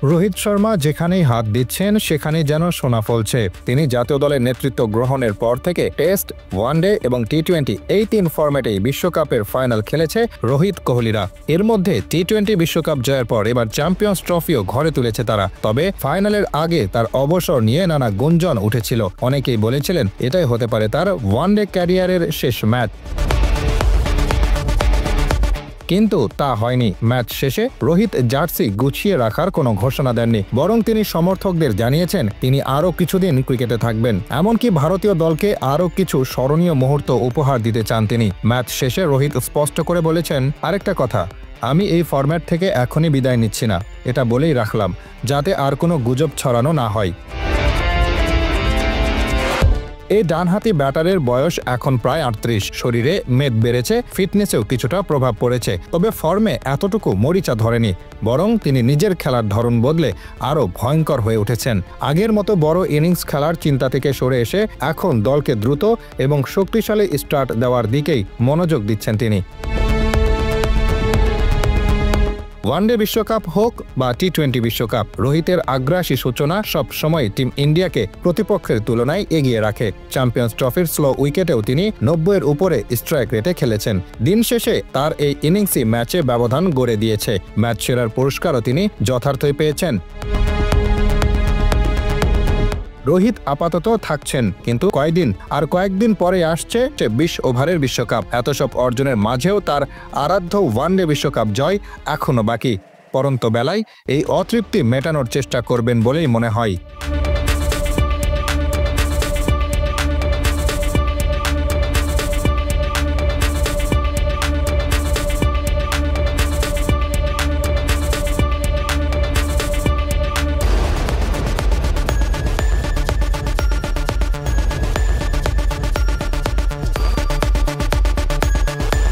রোহিত শর্মা যেখানেই হাত দিচ্ছেন সেখানেই যেন সোনা ফলছে। তিনি জাতীয় দলের নেতৃত্ব গ্রহণের পর থেকে টেস্ট, ওয়ানডে এবং টি-20 এই 3 ফরম্যাটেই বিশ্বকাপের ফাইনাল খেলেছে রোহিত কোহলিরা। এর মধ্যে টি-20 বিশ্বকাপ জয়ের পর এবার চ্যাম্পিয়ন্স ট্রফিও ঘরে তুলেছে তারা। তবে ফাইনালের আগে তার অবসর নিয়ে নানা গুঞ্জন উঠেছিল। অনেকেই বলেছিলেন এটাই হতে পারে তার ওয়ানডে ক্যারিয়ারের শেষ ম্যাচ। কিন্তু তা হয়নি। ম্যাচ শেষে রোহিত জার্সি গুছিয়ে রাখার কোনো ঘোষণা দেননি, বরং তিনি সমর্থকদের জানিয়েছেন তিনি আরও কিছুদিন ক্রিকেটে থাকবেন। এমনকি ভারতীয় দলকে আরও কিছু স্মরণীয় মুহূর্ত উপহার দিতে চান তিনি। ম্যাচ শেষে রোহিত স্পষ্ট করে বলেছেন, আরেকটা কথা, আমি এই ফরম্যাট থেকে এখনই বিদায় নিচ্ছি না, এটা বলেই রাখলাম যাতে আর কোনো গুজব ছড়ানো না হয়। এই ডানহাতি ব্যাটারের বয়স এখন প্রায় 38। শরীরে মেদ বেড়েছে, ফিটনেসেও কিছুটা প্রভাব পড়েছে। তবে ফর্মে এতটুকু মরিচা ধরেনি, বরং তিনি নিজের খেলার ধরন বদলে আরও ভয়ঙ্কর হয়ে উঠেছেন। আগের মতো বড় ইনিংস খেলার চিন্তা থেকে সরে এসে এখন দলকে দ্রুত এবং শক্তিশালী স্টার্ট দেওয়ার দিকেই মনোযোগ দিচ্ছেন তিনি। ওয়ানডে বিশ্বকাপ হোক বা টি-20 বিশ্বকাপ, রোহিতের আগ্রাসী সূচনা সব সময় টিম ইন্ডিয়াকে প্রতিপক্ষের তুলনায় এগিয়ে রাখে। চ্যাম্পিয়ন্স ট্রফির স্লো উইকেটেও তিনি 90-এর উপরে স্ট্রাইক রেটে খেলেছেন। দিন শেষে তার এই ইনিংসই ম্যাচে ব্যবধান গড়ে দিয়েছে। ম্যাচ সেরার পুরস্কারও তিনি যথার্থই পেয়েছেন। রোহিত আপাতত থাকছেন, কিন্তু কয়েকদিন পরে আসছে 20 ওভারের বিশ্বকাপ। এত সব অর্জনের মাঝেও তার আরাধ্য ওয়ানডে বিশ্বকাপ জয় এখনও বাকি। পরন্ত বেলায় এই অতৃপ্তি মেটানোর চেষ্টা করবেন বলেই মনে হয়।